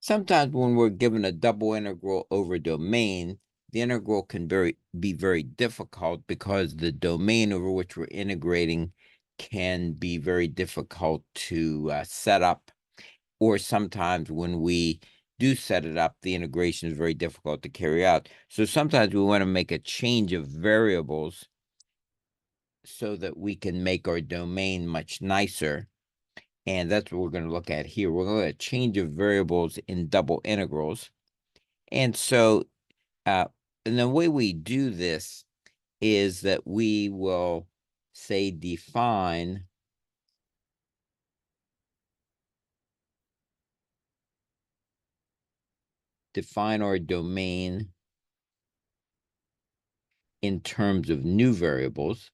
Sometimes when we're given a double integral over domain, the integral can be very difficult because the domain over which we're integrating can be very difficult to set up. Or sometimes when we do set it up, the integration is very difficult to carry out. So sometimes we want to make a change of variables so that we can make our domain much nicer. And that's what we're going to look at here. We're going to change of variables in double integrals. And so, and the way we do this is that we will say define our domain in terms of new variables.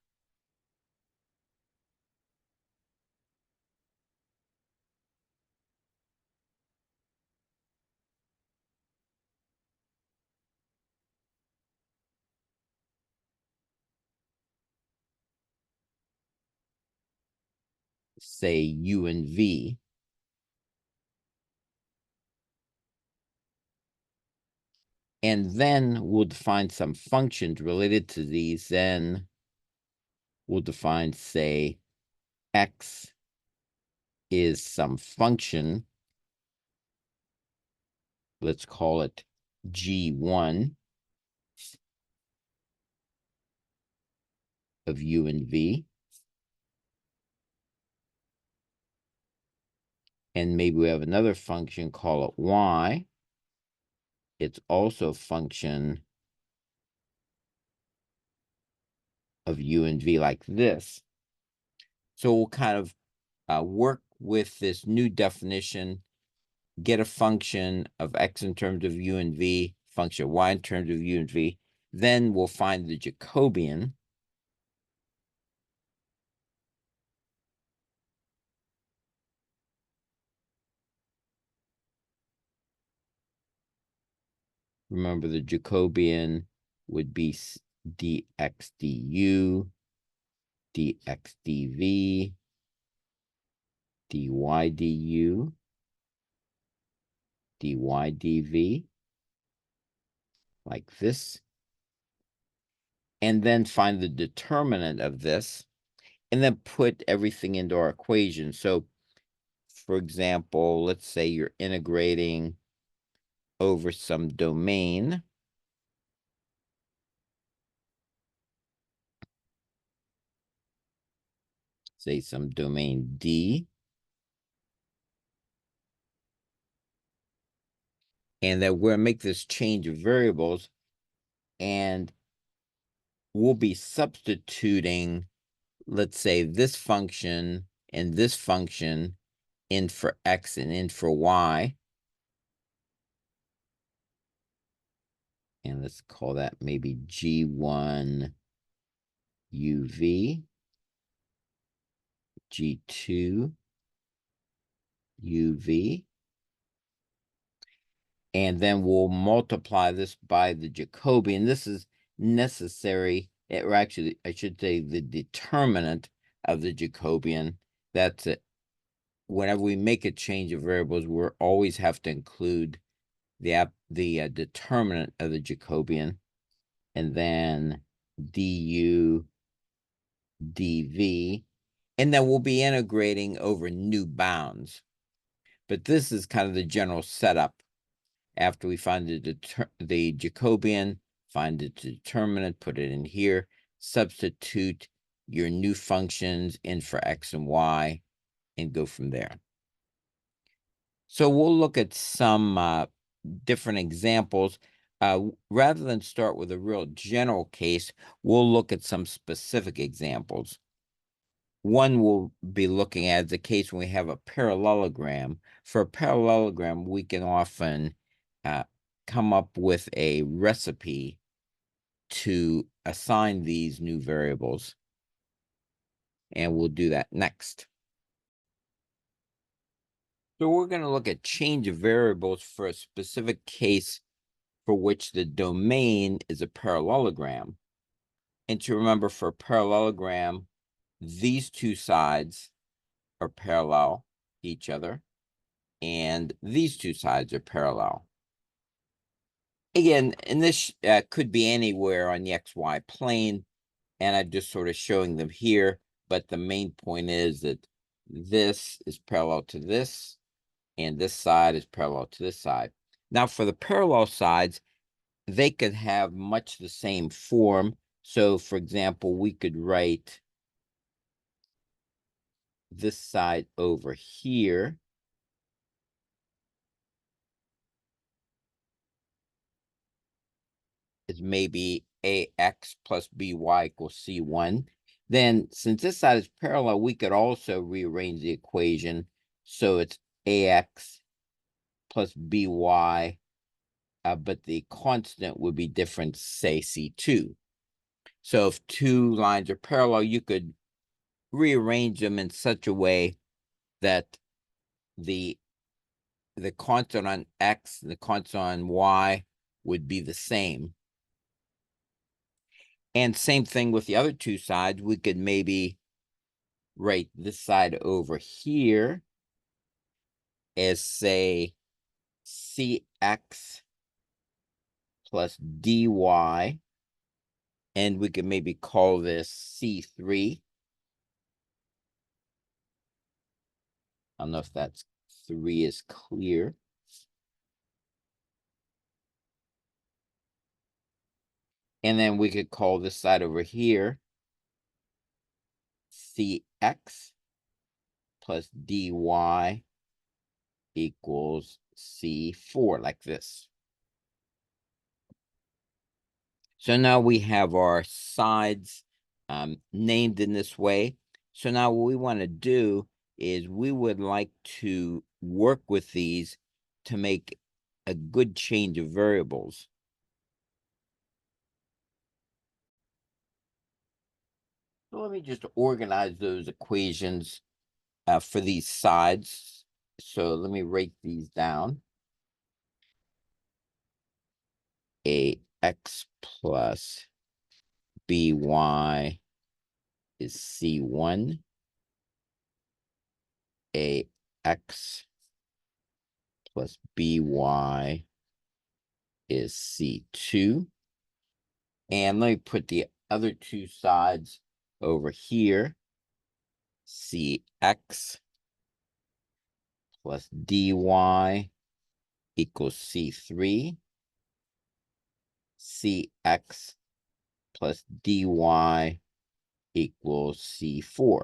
Say u and v. And then we'll define some functions related to these. Then we'll define, say, x is some function. Let's call it g1 of u and v. And maybe we have another function, call it y. It's also a function of u and v like this. So we'll kind of work with this new definition, get a function of x in terms of u and v, function of y in terms of u and v. Then we'll find the Jacobian. Remember, the Jacobian would be dx du, dx dv, dy du, dy dv, like this. And then find the determinant of this, and then put everything into our equation. So, for example, let's say you're integrating over some domain. Say some domain D. And then we're going to make this change of variables, and we'll be substituting, let's say, this function and this function in for x and in for y. And let's call that maybe g1 uv, g2 uv. And then we'll multiply this by the Jacobian. This is necessary, or actually, I should say the determinant of the Jacobian. That's it. Whenever we make a change of variables, we always have to include the determinant of the Jacobian, and then du dv, and then we'll be integrating over new bounds. But this is kind of the general setup. After we find the Jacobian, find the determinant, put it in here, substitute your new functions in for x and y, and go from there. So we'll look at some different examples. Rather than start with a real general case, we'll look at some specific examples. One we'll be looking at is the case when we have a parallelogram. For a parallelogram, we can often come up with a recipe to assign these new variables. And we'll do that next. So we're going to look at change of variables for a specific case for which the domain is a parallelogram. And to remember, for a parallelogram, these two sides are parallel to each other. and these two sides are parallel. Again, and this could be anywhere on the XY plane, and I'm just sort of showing them here, but the main point is that this is parallel to this, and this side is parallel to this side. Now, for the parallel sides, they could have much the same form. So, for example, we could write this side over here is maybe ax plus by equals c1. Then, since this side is parallel, we could also rearrange the equation so it's ax plus by, but the constant would be different, say c2. So if two lines are parallel, you could rearrange them in such a way that the constant on x and the constant on y would be the same. And same thing with the other two sides. We could maybe write this side over here as, say, cx plus dy, and we could maybe call this c3. I don't know if that's 3 is clear. And then we could call this side over here cx plus dy equals c4, like this. So now we have our sides named in this way. So now what we want to do is we would like to work with these to make a good change of variables. So let me just organize those equations for these sides. So let me write these down. Ax plus by is c1. Ax plus by is c2. And let me put the other two sides over here. Cx plus dy equals c3. Cx plus dy equals c4.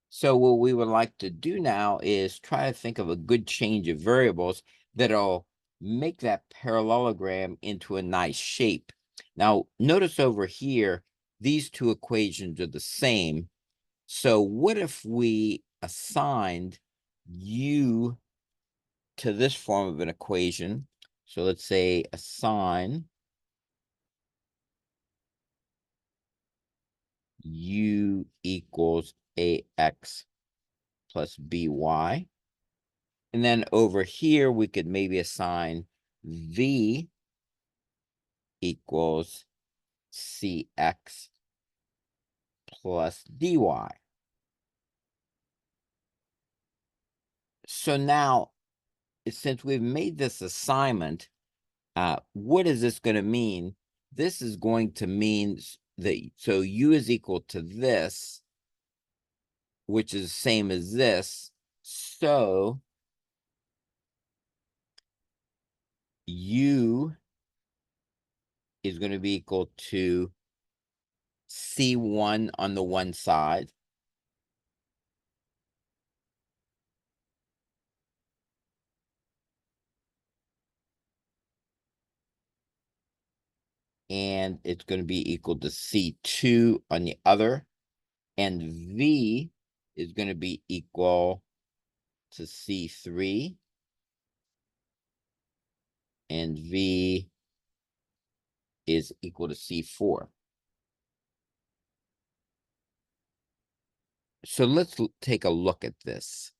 So what we would like to do now is try to think of a good change of variables that'll make that parallelogram into a nice shape. Now, notice over here, these two equations are the same. So what if we assigned u to this form of an equation? So let's say assign u equals ax plus by. And then over here, we could maybe assign v equals cx plus dy. So now, since we've made this assignment, what is this going to mean? This is going to mean that, so u is equal to this, which is the same as this. So u is going to be equal to c1 on the one side, and it's going to be equal to c2 on the other, and v is going to be equal to c3, and v is equal to c4. So let's take a look at this.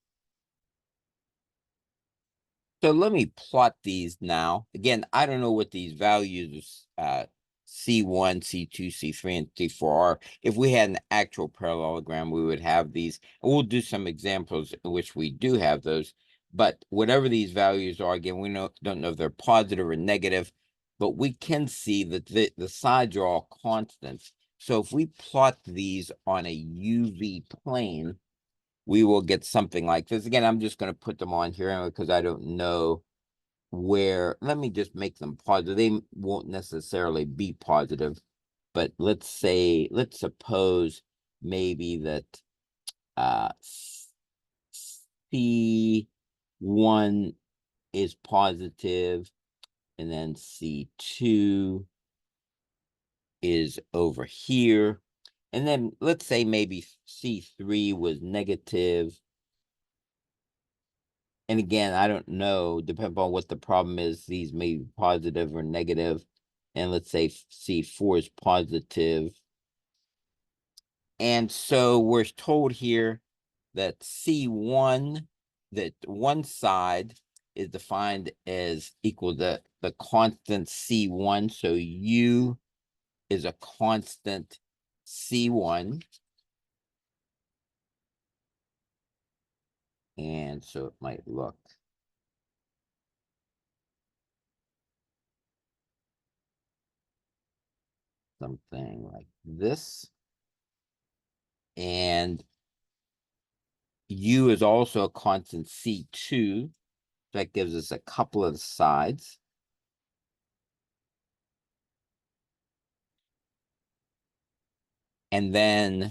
So let me plot these now. Again, I don't know what these values C1, C2, C3, and C4 are. If we had an actual parallelogram, we would have these. And we'll do some examples in which we do have those. But whatever these values are, again, we don't know if they're positive or negative, but we can see that the sides are all constants. So if we plot these on a UV plane, we will get something like this. Again, I'm just going to put them on here because I don't know where. Let me just make them positive. They won't necessarily be positive, but let's suppose maybe that C1 is positive, and then C2 is over here. And then let's say maybe C3 was negative. And again, I don't know, depending on what the problem is, these may be positive or negative. And let's say C4 is positive. And so we're told here that C1, that one side is defined as equal to the constant C1. So U is a constant C1. And so it might look something like this. And U is also a constant C2. That gives us a couple of sides. And then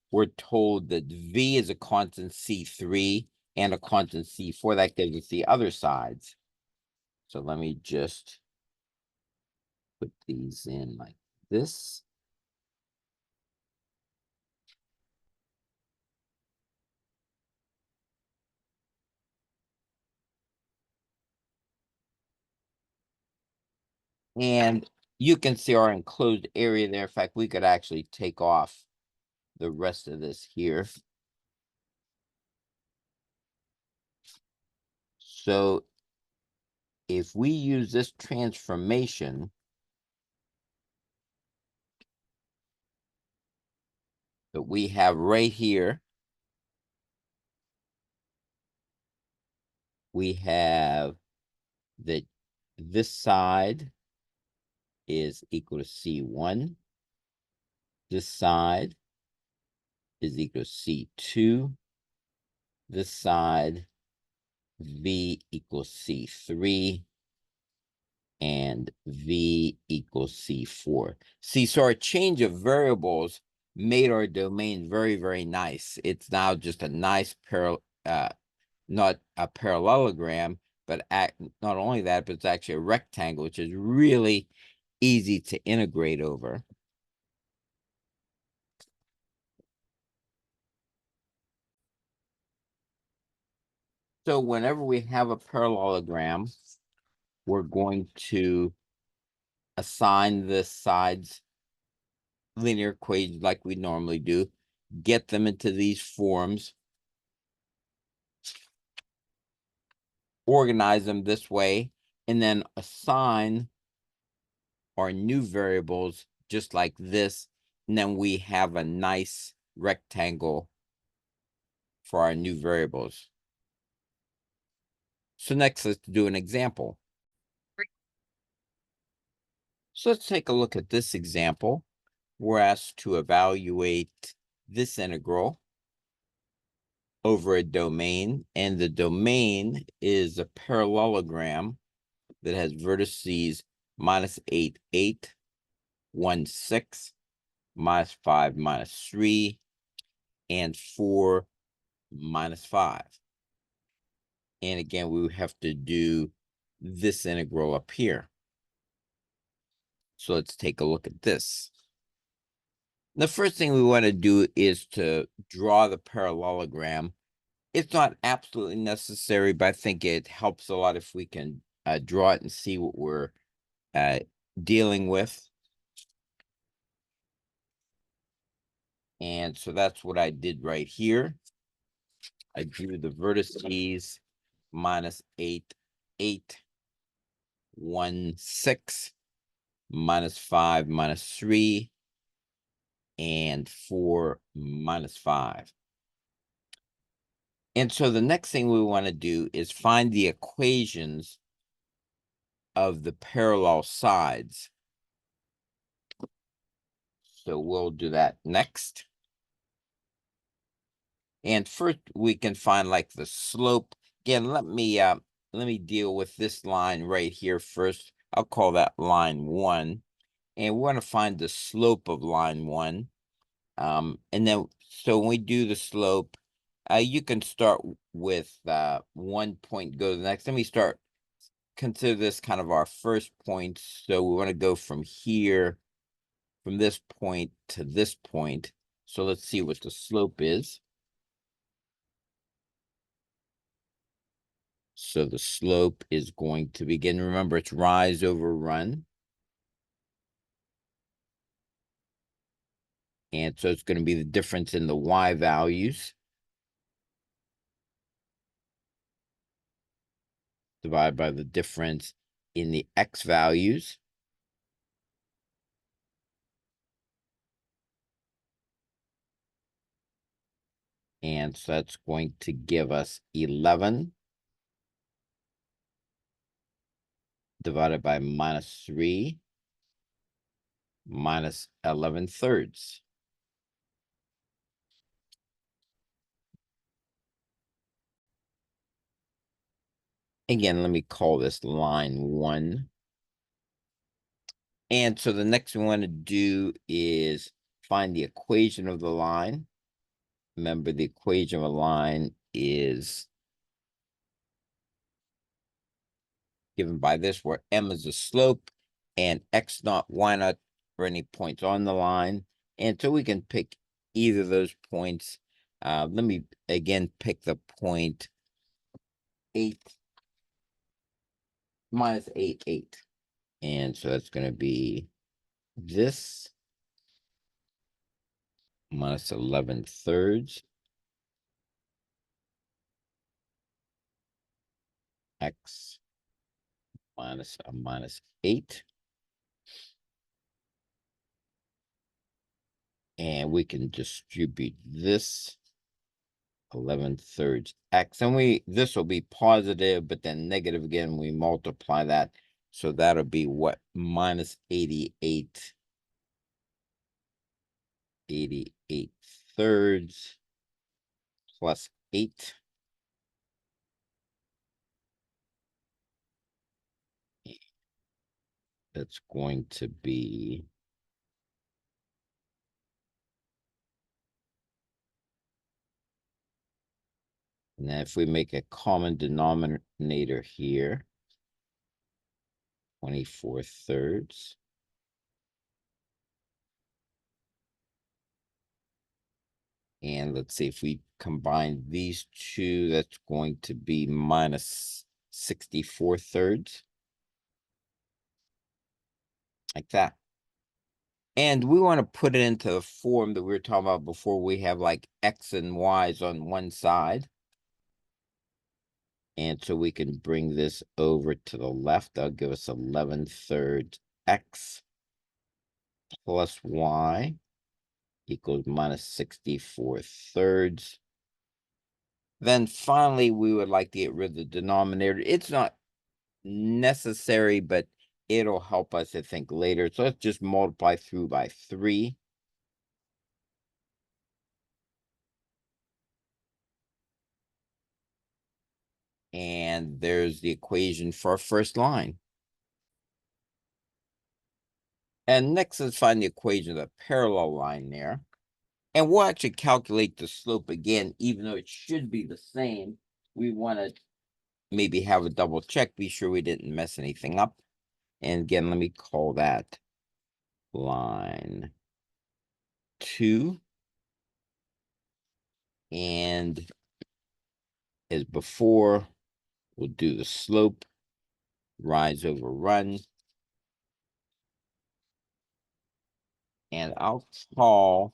we're told that V is a constant C3 and a constant C4. That gives us the other sides. So let me just put these in like this. And you can see our enclosed area there. In fact, we could actually take off the rest of this here. So if we use this transformation, that we have right here, we have that this side is equal to C1. This side is equal to C2. This side, V equals C3. And V equals C4. See, so our change of variables made our domain very, very nice. It's now just a nice not a parallelogram, but not only that, but it's actually a rectangle, which is really easy to integrate over. So whenever we have a parallelogram, we're going to assign the sides linear equations like we normally do, get them into these forms, organize them this way, and then assign our new variables just like this. And then we have a nice rectangle for our new variables. So next, let's do an example. So let's take a look at this example. We're asked to evaluate this integral over a domain, and the domain is a parallelogram that has vertices -8, 8, 1, 6, -5, -3, and 4, -5. And again, we would have to do this integral up here. So let's take a look at this. The first thing we want to do is to draw the parallelogram. It's not absolutely necessary, but I think it helps a lot if we can draw it and see what we're dealing with. And so that's what I did right here. I drew the vertices -8, 8, 1, 6, -5, -3, and 4, -5. And so the next thing we want to do is find the equations of the parallel sides. So we'll do that next. And first we can find like the slope. Again, let me deal with this line right here first. I'll call that line 1. And we want to find the slope of line 1. And then so when we do the slope, you can start with 1 point, go to the next. Let me consider this kind of our first point. So we want to go from here, from this point to this point. So let's see what the slope is. So the slope is going to begin, remember it's rise over run. And so it's going to be the difference in the y values divided by the difference in the x values. And so that's going to give us 11 divided by -3 minus 11/3. Again, let me call this line 1. And so the next thing we want to do is find the equation of the line. Remember, the equation of a line is given by this, where m is the slope and x naught, y naught for any points on the line. And so we can pick either of those points. Let me again pick the point 8 minus 8, 8. And so that's going to be this minus 11/3 x minus a minus 8. And we can distribute this 11/3 x, and this will be positive, but then negative again. We multiply that, so that'll be what, minus 88 thirds plus 8. That's going to be and then if we make a common denominator here, 24 thirds. And let's see, if we combine these two, that's going to be minus 64 thirds. Like that. And we want to put it into the form that we were talking about before. We have like x and y's on one side. And so we can bring this over to the left. That'll give us 11/3 x plus y equals minus 64 thirds. Then finally, we would like to get rid of the denominator. It's not necessary, but it'll help us, I think, later. So let's just multiply through by 3. And there's the equation for our first line. And next, let's find the equation of the parallel line there. And we'll actually calculate the slope again, even though it should be the same. We want to maybe have a double check, be sure we didn't mess anything up. And again, let me call that line 2. And as before, we'll do the slope, rise over run. And I'll call,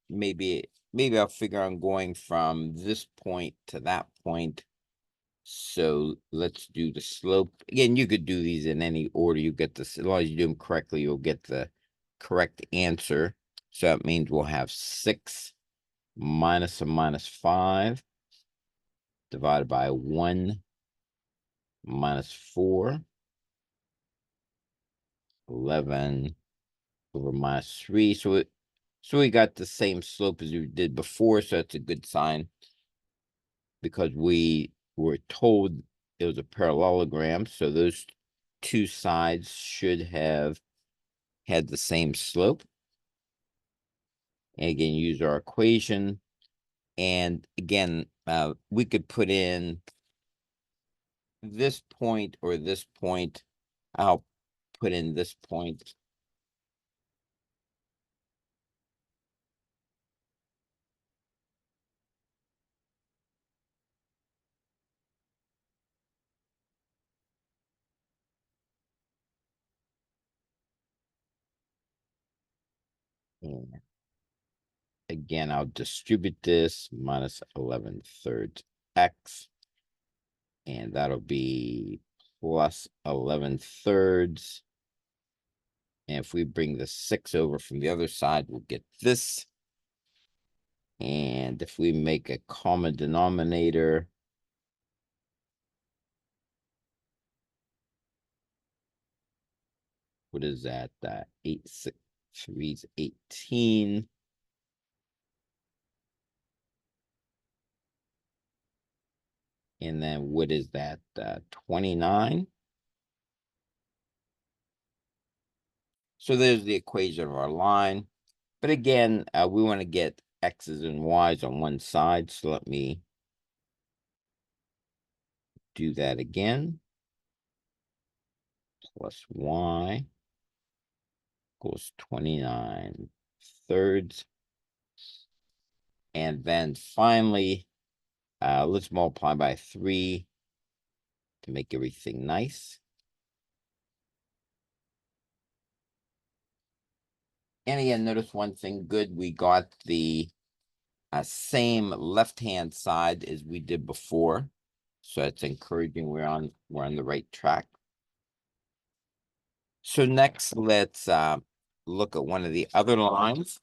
maybe I'll figure I'm going from this point to that point. So let's do the slope. Again, you could do these in any order. You get this, as long as you do them correctly, you'll get the correct answer. So that means we'll have 6 minus a minus 5 divided by 1 minus 4, 11 over minus 3. So we got the same slope as we did before, so that's a good sign, because we were told it was a parallelogram, so those two sides should have had the same slope. And again, use our equation. And again, we could put in this point or this point. I'll put in this point. And again, I'll distribute this minus 11/3 x, and that'll be plus 11/3. And if we bring the 6 over from the other side, we'll get this. And if we make a common denominator, what is that? 8, 6, 3 is 18. And then what is that? 29. So there's the equation of our line. But again, we want to get x's and y's on one side. So let me do that again. Plus y equals 29/3. And then finally, let's multiply by 3 to make everything nice. And again, notice one thing good. We got the same left-hand side as we did before. So it's encouraging. We're on the right track. So next, let's look at one of the other lines.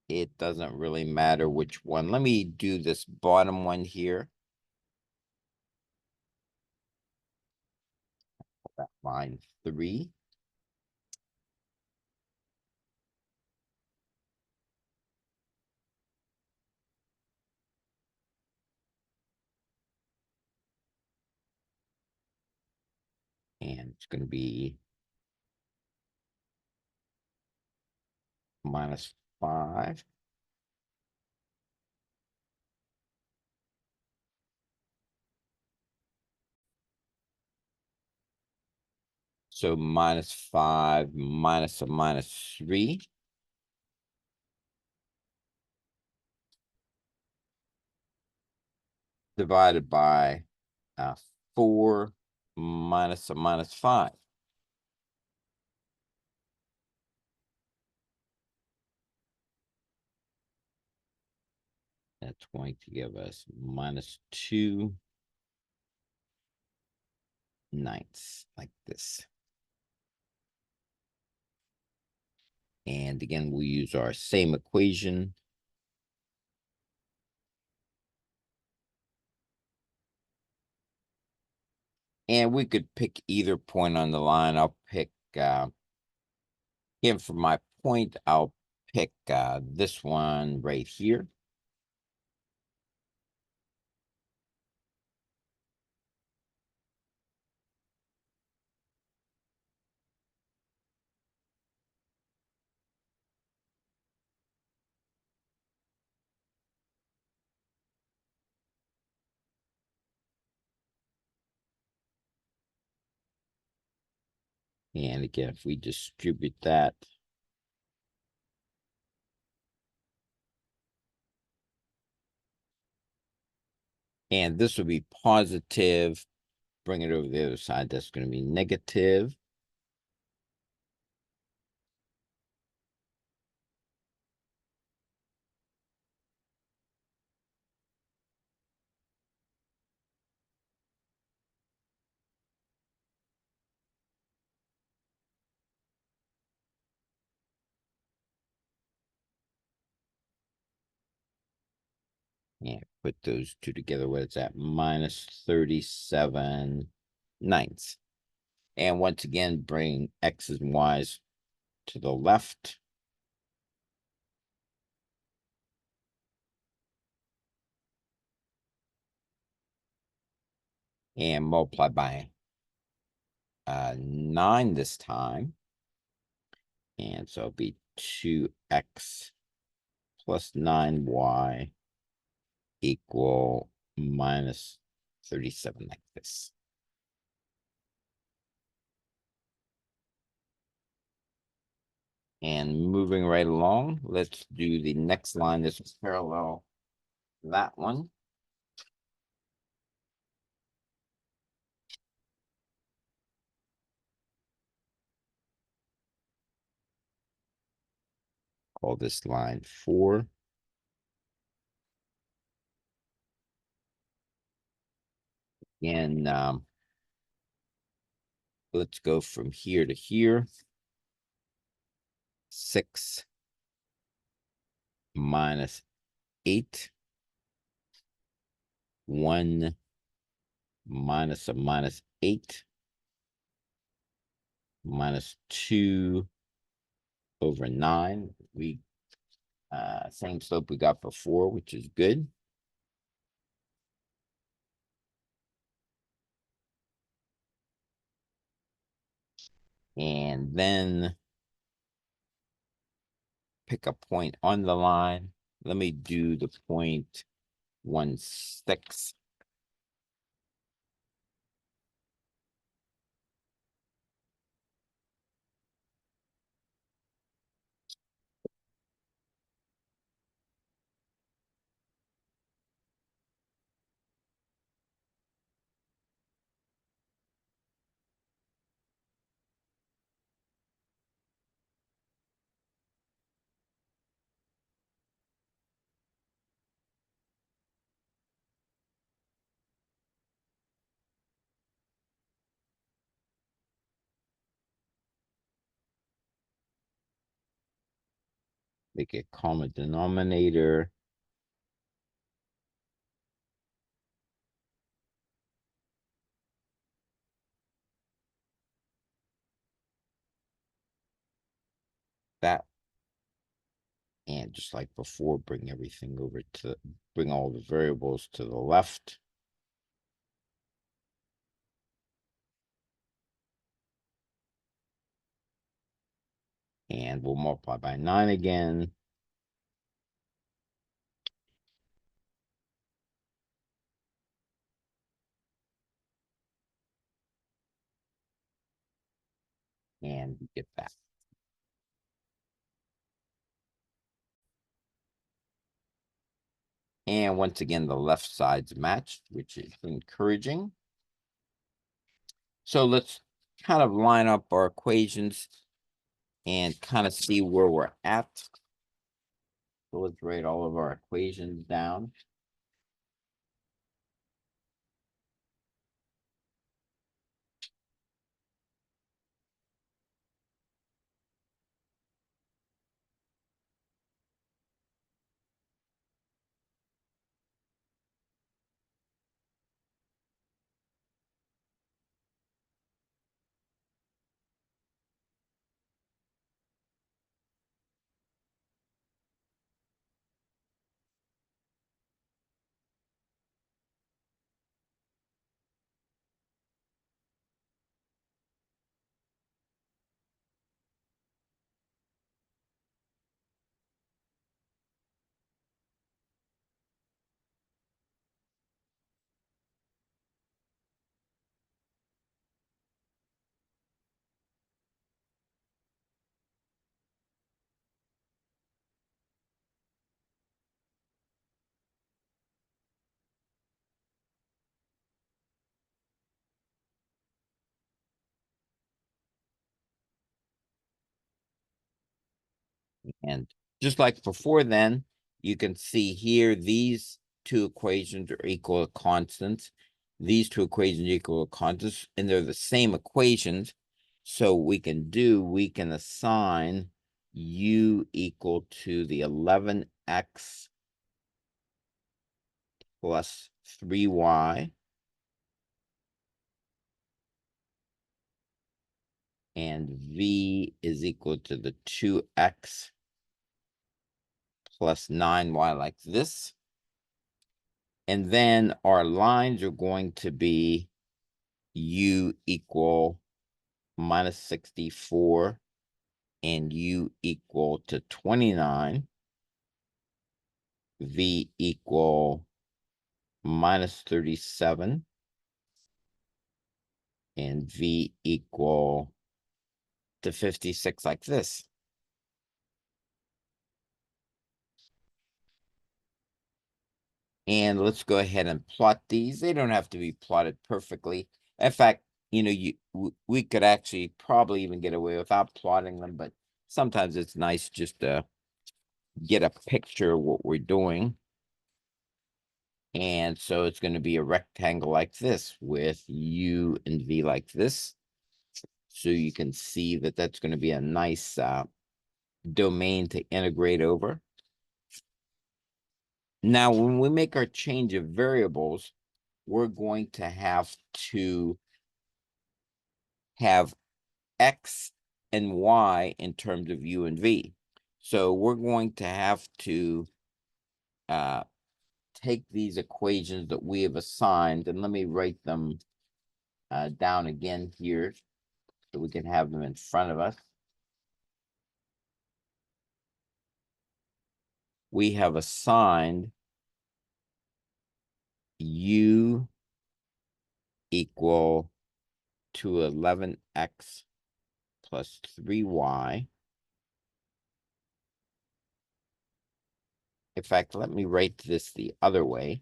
It doesn't really matter which one. Let me do this bottom one here. Line 3. And it's going to be minus 5. So minus 5 minus a minus 3. Divided by 4 minus a minus 5. That's going to give us minus 2/9, like this. And again, we'll use our same equation. And we could pick either point on the line. I'll pick, again, for my point, I'll pick this one right here. And again, if we distribute that, and this will be positive, bring it over the other side, that's going to be negative. And put those two together. What is that? Minus 37/9. And once again, bring x's and y's to the left. And multiply by 9 this time. And so it'll be 2x plus 9y equal minus 37, like this. And moving right along, let's do the next line. This is parallel that one. Call this line 4. And let's go from here to here. 6 minus 8. 1 minus a minus 8. Minus 2 over 9. We same slope we got before, which is good. And then pick a point on the line. Let me do the point 1, 6. Make a common denominator. That. And just like before, bring everything over to, bring all the variables to the left. And we'll multiply by 9 again. And we get that. And once again, the left side's matched, which is encouraging. So let's kind of line up our equations and kind of see where we're at. So let's write all of our equations down. And just like before then, you can see here, these two equations are equal to constants. These two equations equal to constants, and they're the same equations. So we can assign u equal to the 11x plus 3y, and v is equal to the 2x plus 9y like this. And then our lines are going to be u equal minus 64 and u equal to 29, v equal minus 37, and v equal to 56 like this. And let's go ahead and plot these. They don't have to be plotted perfectly. In fact, you know, we could actually probably even get away without plotting them, but sometimes it's nice just to get a picture of what we're doing. And so it's going to be a rectangle like this with u and v like this. So you can see that that's going to be a nice domain to integrate over. Now, when we make our change of variables, we're going to have to have x and y in terms of u and v. So we're going to have to take these equations that we have assigned, and let me write them down again here so we can have them in front of us. We have assigned u equal to 11x plus 3y. In fact, let me write this the other way.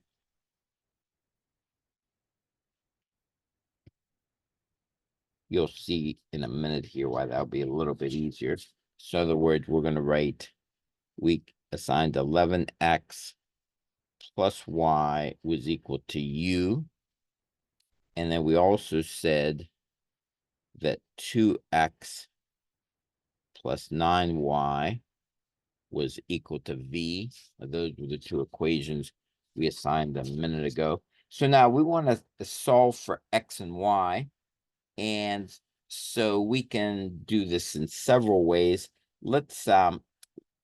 You'll see in a minute here why that'll be a little bit easier. So in other words, we're going to write, we assigned 11x plus y was equal to u. And then we also said that 2x plus 9y was equal to v. Those were the two equations we assigned a minute ago. So now we want to solve for x and y. And so we can do this in several ways. Let's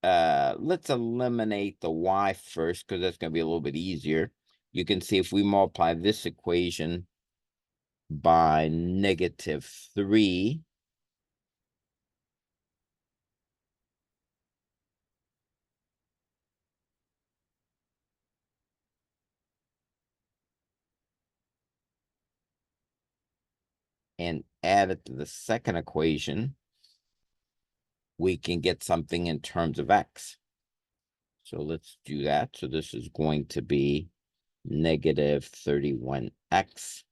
eliminate the y first, because that's going to be a little bit easier. You can see if we multiply this equation by -3, and add it to the second equation, we can get something in terms of x. So let's do that. So this is going to be -31x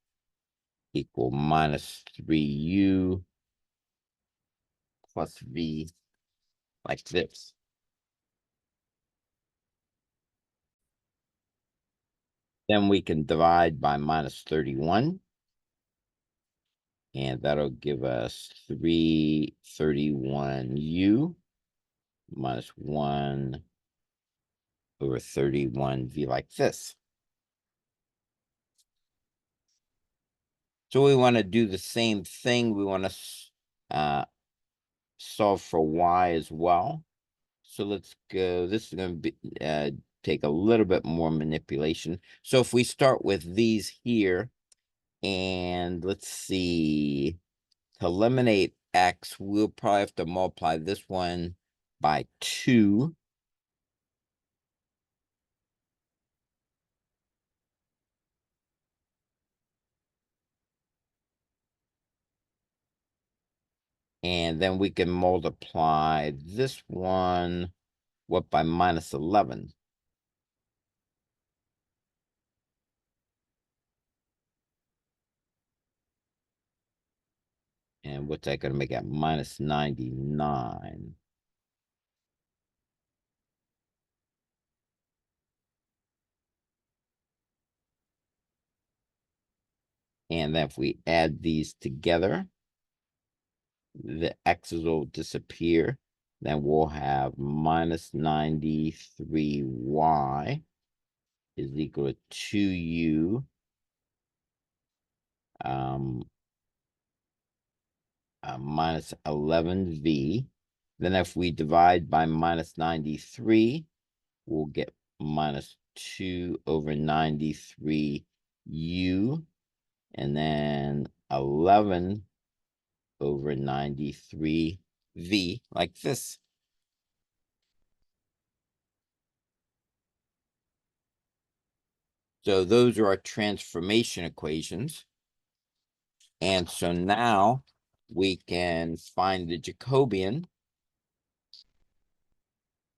equal minus 3u plus v like this. Then we can divide by -31. And that'll give us 331u minus 1 over 31v like this. So we want to do the same thing. We want to solve for y as well. So let's go. This is going to be take a little bit more manipulation. So if we start with these here, and let's see, to eliminate x, we'll probably have to multiply this one by 2. And then we can multiply this one, what, by -11. And what's that going to make it? -99. And then if we add these together, the x's will disappear. Then we'll have -93y is equal to 2u minus 11v. Then if we divide by minus 93, we'll get minus 2 over 93u, and then 11 over 93v, like this. So those are our transformation equations. And so now we can find the Jacobian.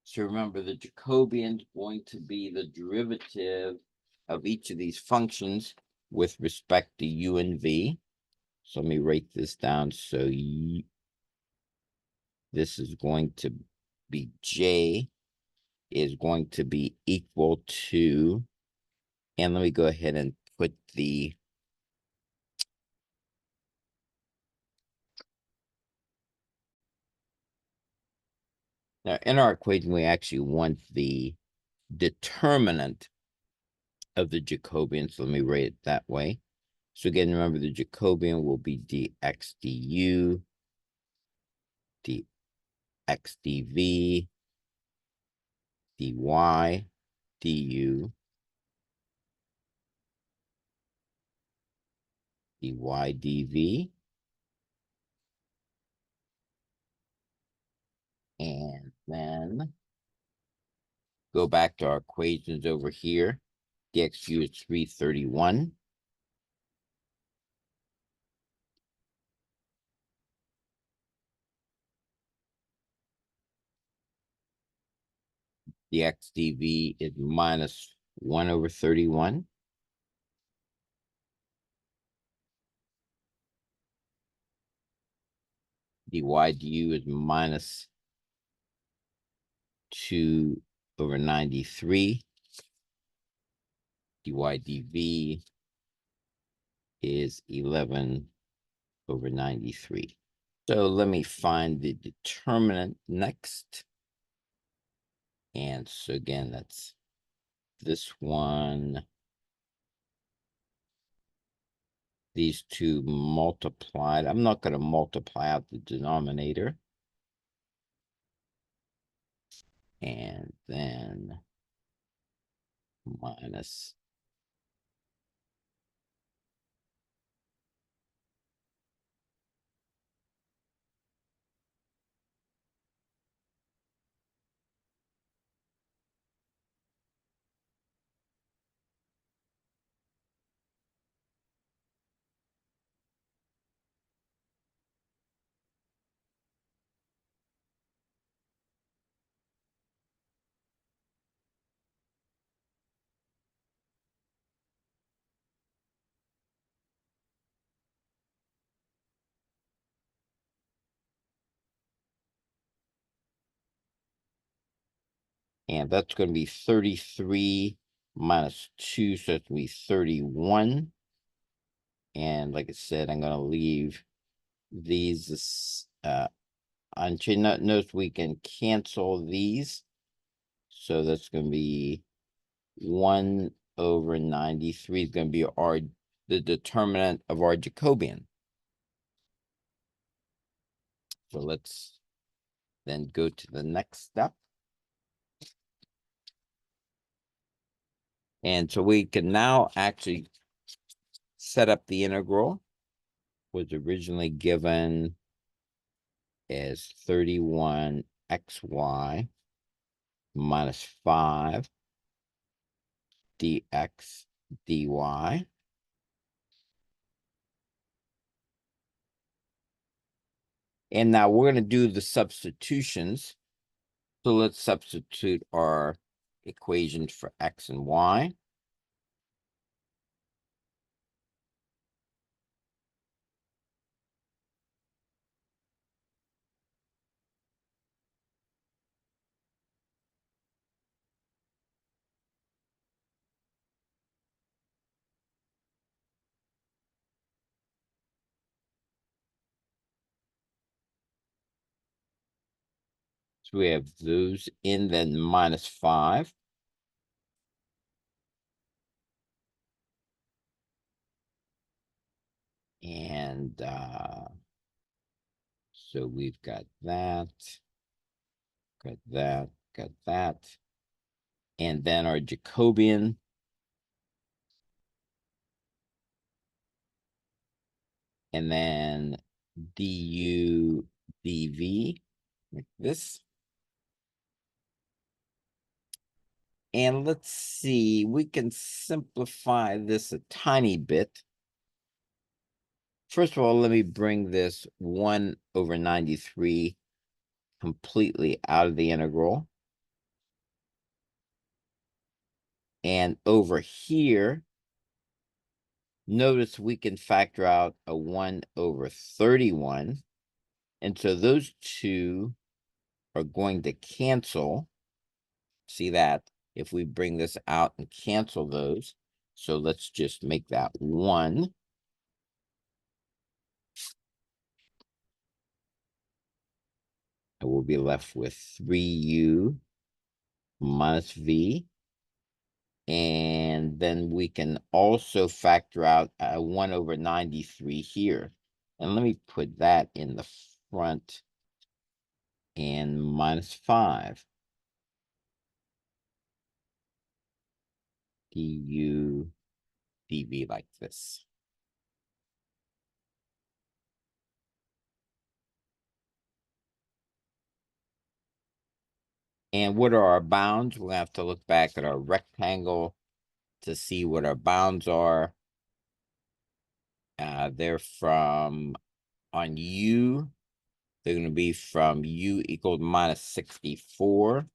So remember, the Jacobian is going to be the derivative of each of these functions with respect to u and v. So let me write this down. So this is going to be j is going to be equal to, and let me go ahead and put the now in our equation, we actually want the determinant of the Jacobian. So let me write it that way. So again, remember the Jacobian will be dx du, dx dv, dy du, dy dv, and then go back to our equations over here. dxu is 331. dx dv is minus 1 over 31. dy du is minus 2 over 93. dy dv is 11 over 93. So let me find the determinant next. And so again, that's this one. These two multiplied. I'm not going to multiply out the denominator. And then minus. And that's going to be 33 minus 2, so it's going to be 31. And like I said, I'm going to leave these unchanged. Notice we can cancel these. So that's going to be 1 over 93 is going to be the determinant of our Jacobian. So let's then go to the next step. And so we can now actually set up the integral. Was originally given as 31xy minus 5 dx dy. And now we're going to do the substitutions. So let's substitute our equations for x and y. So we have those in, then minus 5. And so we've got that, got that, got that. And then our Jacobian. And then du dv, like this. And let's see, we can simplify this a tiny bit. First of all, let me bring this 1/93 completely out of the integral. And over here, notice we can factor out a 1/31. And so those two are going to cancel. See that? If we bring this out and cancel those. So let's just make that 1. And we'll be left with 3u minus v. And then we can also factor out 1/93 here. And let me put that in the front, and minus 5 du dv, like this. And what are our bounds? We'll have to look back at our rectangle to see what our bounds are. They're from, on u, they're going to be from u equals minus 64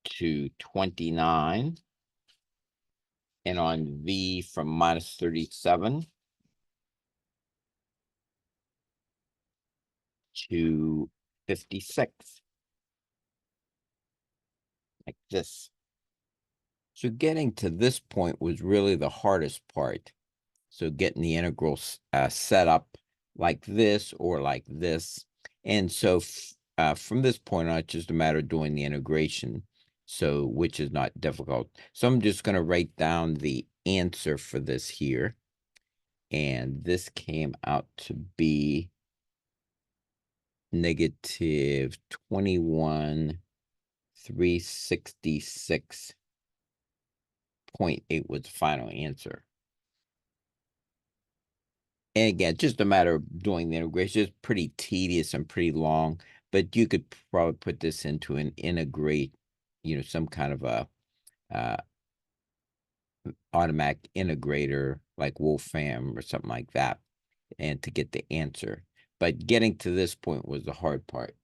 to 29. And on v, from minus 37 to 56. Like this. So getting to this point was really the hardest part. So getting the integrals set up like this or like this. And so from this point on, it's just a matter of doing the integration, so which is not difficult. So I'm just going to write down the answer for this here. And this came out to be negative 21,366.8 was the final answer. And again, just a matter of doing the integration. It's pretty tedious and pretty long, but you could probably put this into an integrate, some kind of a automatic integrator like Wolfram or something like that, and to get the answer. But getting to this point was the hard part.